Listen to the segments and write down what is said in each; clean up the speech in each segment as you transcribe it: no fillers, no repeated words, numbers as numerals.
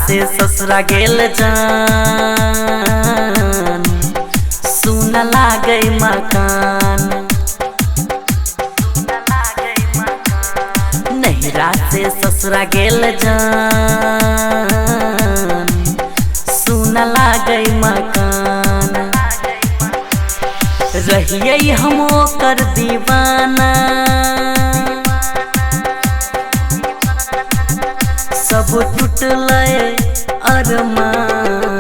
से ससुरा गेल जान, सुन लागे मकान। नैहरा से ससुरा गेल जान, सुन लागे मकान। रहिए हम ओकर दीवाना, सब टूटल अरमान।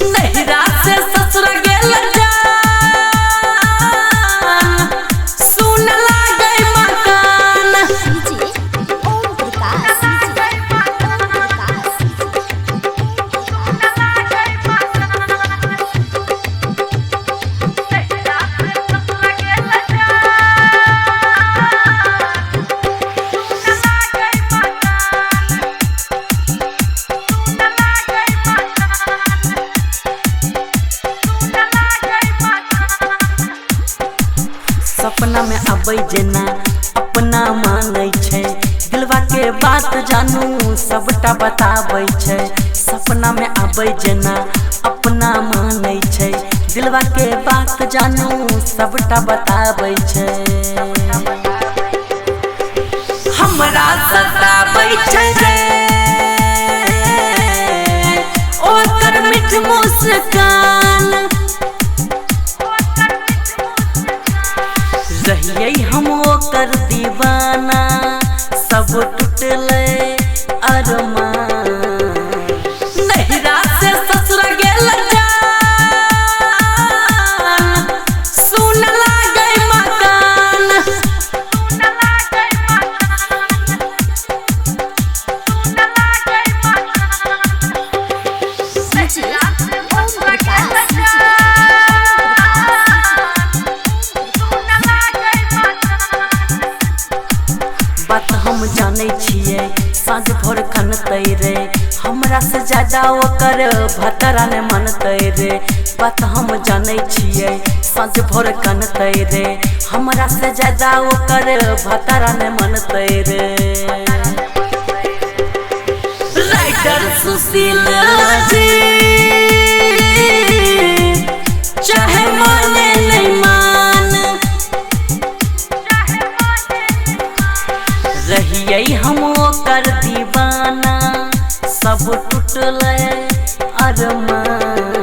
नैहरा से ससुरा गेल जान, सुन लागे मकान। सपना में आबै जेना अपना मांगै छै, दिलवा के बात जानू सबटा बताबै छै। सपना में आबै जेना अपना मांगै छै, दिलवा के बात जानू सबटा बताबै छै। हमरा सताबै छै रे ओकर मीठ मुस्कान। रहिए हम ओकर दीवाना, सब टूटल अरमान। नैहरा से ससुरा गेल जान, सुन लागे मकान। बात हम जाने छिए साँझ भोर खनतै रे, हमरा से ज्यादा ओकर भतरा ने मनतै रे। बात हम जाने छिए साँझ भोर खनतै रे, हमरा से ज्यादा ओकर भतरा ने मनतै रे। राइटर सुशील जी चाहे माने नहीं मान, रहिए हम ओकर दीवाना, सब टूटल अरमान।